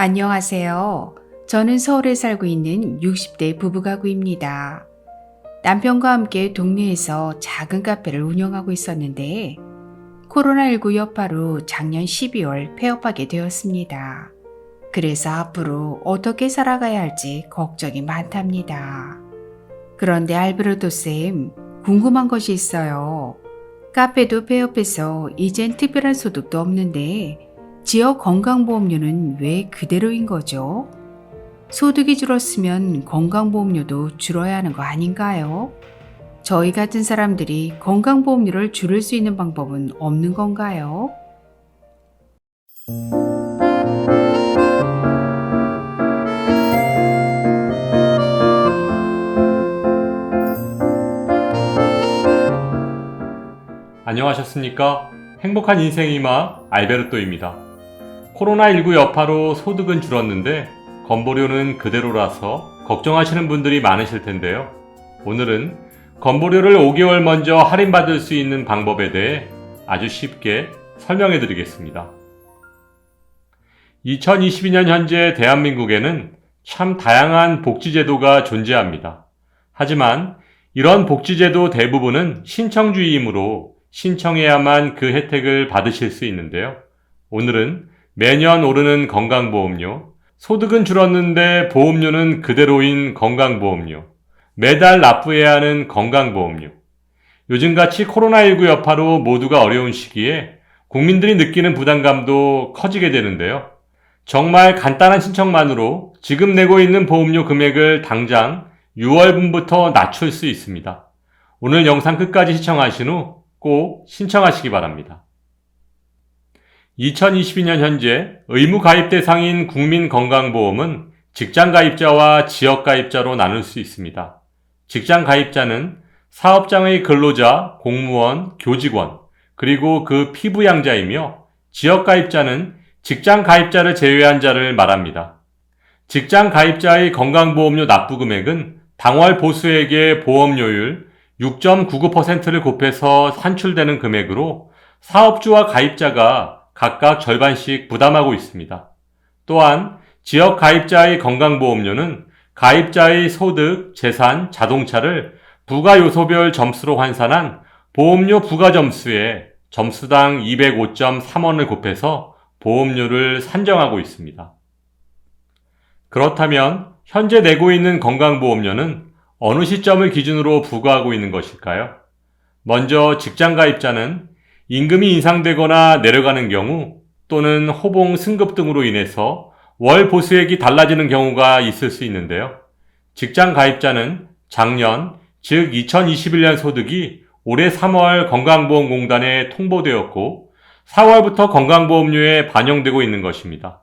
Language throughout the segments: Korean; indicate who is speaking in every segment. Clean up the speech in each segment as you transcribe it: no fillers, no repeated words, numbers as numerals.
Speaker 1: 안녕하세요. 저는 서울에 살고 있는 60대 부부가구입니다. 남편과 함께 동네에서 작은 카페를 운영하고 있었는데 코로나19 여파로 작년 12월 폐업하게 되었습니다. 그래서 앞으로 어떻게 살아가야 할지 걱정이 많답니다. 그런데 알베르토 쌤, 궁금한 것이 있어요. 카페도 폐업해서 이젠 특별한 소득도 없는데 지역 건강보험료는 왜 그대로인 거죠? 소득이 줄었으면 건강보험료도 줄어야 하는 거 아닌가요? 저희 같은 사람들이 건강보험료를 줄일 수 있는 방법은 없는 건가요?
Speaker 2: 안녕하셨습니까? 행복한 인생의 맛 알베르토입니다. 코로나19 여파로 소득은 줄었는데 건보료는 그대로라서 걱정하시는 분들이 많으실 텐데요. 오늘은 건보료를 5개월 먼저 할인받을 수 있는 방법에 대해 아주 쉽게 설명해 드리겠습니다. 2022년 현재 대한민국에는 참 다양한 복지제도가 존재합니다. 하지만 이런 복지제도 대부분은 신청주의이므로 신청해야만 그 혜택을 받으실 수 있는데요. 오늘은 매년 오르는 건강보험료, 소득은 줄었는데 보험료는 그대로인 건강보험료, 매달 납부해야 하는 건강보험료, 요즘같이 코로나19 여파로 모두가 어려운 시기에 국민들이 느끼는 부담감도 커지게 되는데요. 정말 간단한 신청만으로 지금 내고 있는 보험료 금액을 당장 6월분부터 낮출 수 있습니다. 오늘 영상 끝까지 시청하신 후 꼭 신청하시기 바랍니다. 2022년 현재 의무 가입 대상인 국민건강보험은 직장 가입자와 지역 가입자로 나눌 수 있습니다. 직장 가입자는 사업장의 근로자, 공무원, 교직원, 그리고 그 피부양자이며 지역 가입자는 직장 가입자를 제외한 자를 말합니다. 직장 가입자의 건강보험료 납부 금액은 당월 보수액의 보험료율 6.99%를 곱해서 산출되는 금액으로 사업주와 가입자가 각각 절반씩 부담하고 있습니다. 또한 지역 가입자의 건강보험료는 가입자의 소득, 재산, 자동차를 부가요소별 점수로 환산한 보험료 부가점수에 점수당 205.3원을 곱해서 보험료를 산정하고 있습니다. 그렇다면 현재 내고 있는 건강보험료는 어느 시점을 기준으로 부과하고 있는 것일까요? 먼저 직장 가입자는 임금이 인상되거나 내려가는 경우 또는 호봉 승급 등으로 인해서 월 보수액이 달라지는 경우가 있을 수 있는데요. 직장 가입자는 작년, 즉 2021년 소득이 올해 3월 건강보험공단에 통보되었고 4월부터 건강보험료에 반영되고 있는 것입니다.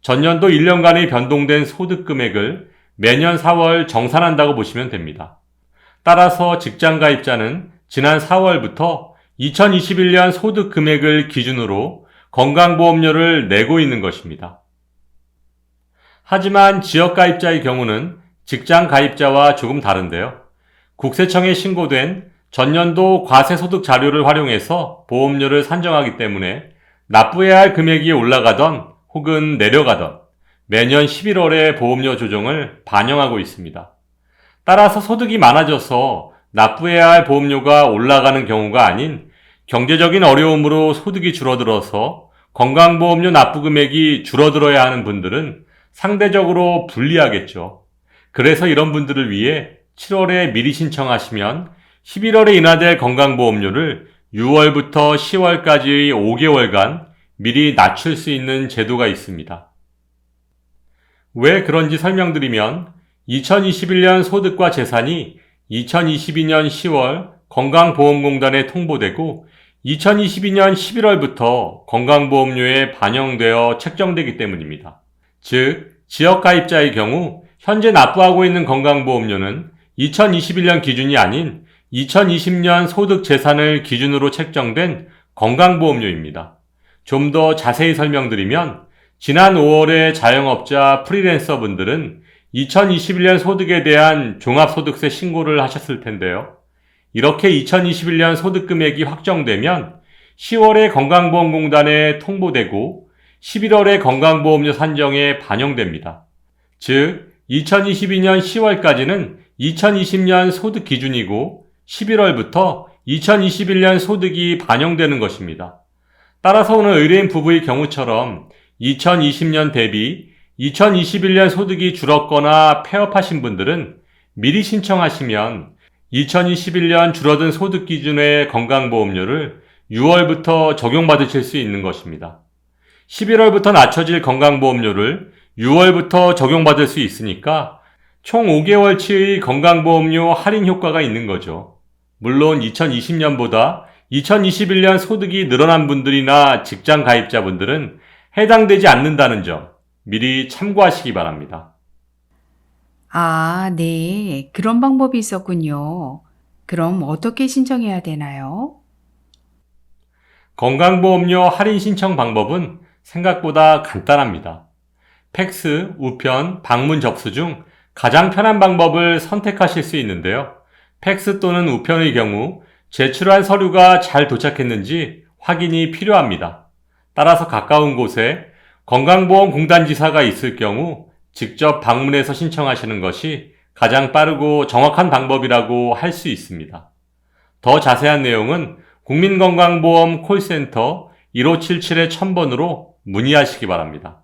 Speaker 2: 전년도 1년간의 변동된 소득 금액을 매년 4월 정산한다고 보시면 됩니다. 따라서 직장 가입자는 지난 4월부터 2021년 소득 금액을 기준으로 건강보험료를 내고 있는 것입니다. 하지만 지역 가입자의 경우는 직장 가입자와 조금 다른데요. 국세청에 신고된 전년도 과세소득 자료를 활용해서 보험료를 산정하기 때문에 납부해야 할 금액이 올라가던 혹은 내려가던 매년 11월에 보험료 조정을 반영하고 있습니다. 따라서 소득이 많아져서 납부해야 할 보험료가 올라가는 경우가 아닌 경제적인 어려움으로 소득이 줄어들어서 건강보험료 납부 금액이 줄어들어야 하는 분들은 상대적으로 불리하겠죠. 그래서 이런 분들을 위해 7월에 미리 신청하시면 11월에 인하될 건강보험료를 6월부터 10월까지의 5개월간 미리 낮출 수 있는 제도가 있습니다. 왜 그런지 설명드리면 2021년 소득과 재산이 2022년 10월 건강보험공단에 통보되고 2022년 11월부터 건강보험료에 반영되어 책정되기 때문입니다. 즉, 지역가입자의 경우 현재 납부하고 있는 건강보험료는 2021년 기준이 아닌 2020년 소득 재산을 기준으로 책정된 건강보험료입니다. 좀 더 자세히 설명드리면 지난 5월에 자영업자 프리랜서 분들은 2021년 소득에 대한 종합소득세 신고를 하셨을 텐데요. 이렇게 2021년 소득 금액이 확정되면 10월에 건강보험공단에 통보되고 11월의 건강보험료 산정에 반영됩니다. 즉, 2022년 10월까지는 2020년 소득 기준이고 11월부터 2021년 소득이 반영되는 것입니다. 따라서 오늘 의뢰인 부부의 경우처럼 2020년 대비 2021년 소득이 줄었거나 폐업하신 분들은 미리 신청하시면 2021년 줄어든 소득 기준의 건강보험료를 6월부터 적용받으실 수 있는 것입니다. 11월부터 낮춰질 건강보험료를 6월부터 적용받을 수 있으니까 총 5개월치의 건강보험료 할인 효과가 있는 거죠. 물론 2020년보다 2021년 소득이 늘어난 분들이나 직장 가입자분들은 해당되지 않는다는 점 미리 참고하시기 바랍니다.
Speaker 1: 아, 네. 그런 방법이 있었군요. 그럼 어떻게 신청해야 되나요?
Speaker 2: 건강보험료 할인 신청 방법은 생각보다 간단합니다. 팩스, 우편, 방문 접수 중 가장 편한 방법을 선택하실 수 있는데요. 팩스 또는 우편의 경우 제출한 서류가 잘 도착했는지 확인이 필요합니다. 따라서 가까운 곳에 건강보험공단 지사가 있을 경우 직접 방문해서 신청하시는 것이 가장 빠르고 정확한 방법이라고 할 수 있습니다. 더 자세한 내용은 국민건강보험 콜센터 1577-1000번으로 문의하시기 바랍니다.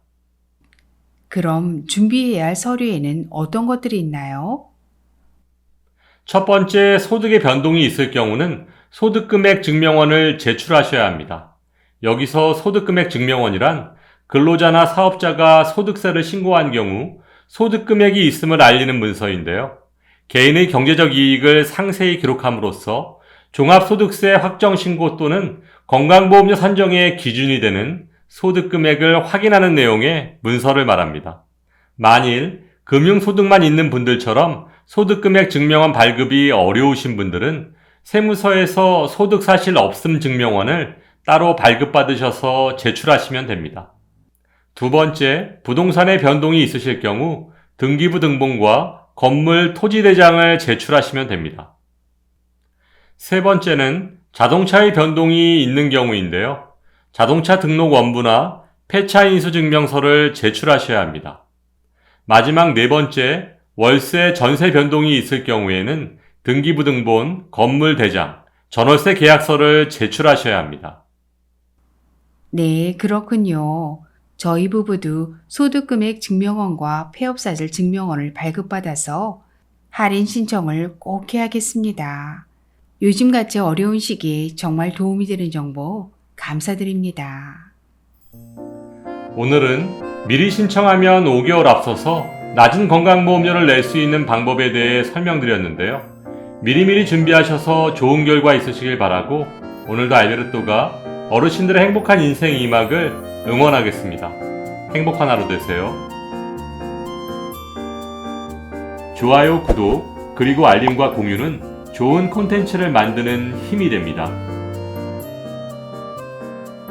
Speaker 1: 그럼 준비해야 할 서류에는 어떤 것들이 있나요?
Speaker 2: 첫 번째, 소득의 변동이 있을 경우는 소득금액 증명원을 제출하셔야 합니다. 여기서 소득금액 증명원이란 근로자나 사업자가 소득세를 신고한 경우 소득금액이 있음을 알리는 문서인데요. 개인의 경제적 이익을 상세히 기록함으로써 종합소득세 확정신고 또는 건강보험료 산정의 기준이 되는 소득금액을 확인하는 내용의 문서를 말합니다. 만일 금융소득만 있는 분들처럼 소득금액 증명원 발급이 어려우신 분들은 세무서에서 소득사실 없음 증명원을 따로 발급받으셔서 제출하시면 됩니다. 두 번째, 부동산의 변동이 있으실 경우 등기부 등본과 건물 토지대장을 제출하시면 됩니다. 세 번째는 자동차의 변동이 있는 경우인데요. 자동차 등록 원부나 폐차 인수 증명서를 제출하셔야 합니다. 마지막 네 번째, 월세 전세 변동이 있을 경우에는 등기부 등본, 건물 대장, 전월세 계약서를 제출하셔야 합니다.
Speaker 1: 네, 그렇군요. 저희 부부도 소득금액 증명원과 폐업사실 증명원을 발급받아서 할인 신청을 꼭 해야겠습니다. 요즘같이 어려운 시기에 정말 도움이 되는 정보 감사드립니다.
Speaker 2: 오늘은 미리 신청하면 5개월 앞서서 낮은 건강보험료를 낼 수 있는 방법에 대해 설명드렸는데요. 미리미리 준비하셔서 좋은 결과 있으시길 바라고 오늘도 알베르토가 어르신들의 행복한 인생 2막을 응원하겠습니다. 행복한 하루 되세요. 좋아요, 구독, 그리고 알림과 공유는 좋은 콘텐츠를 만드는 힘이 됩니다.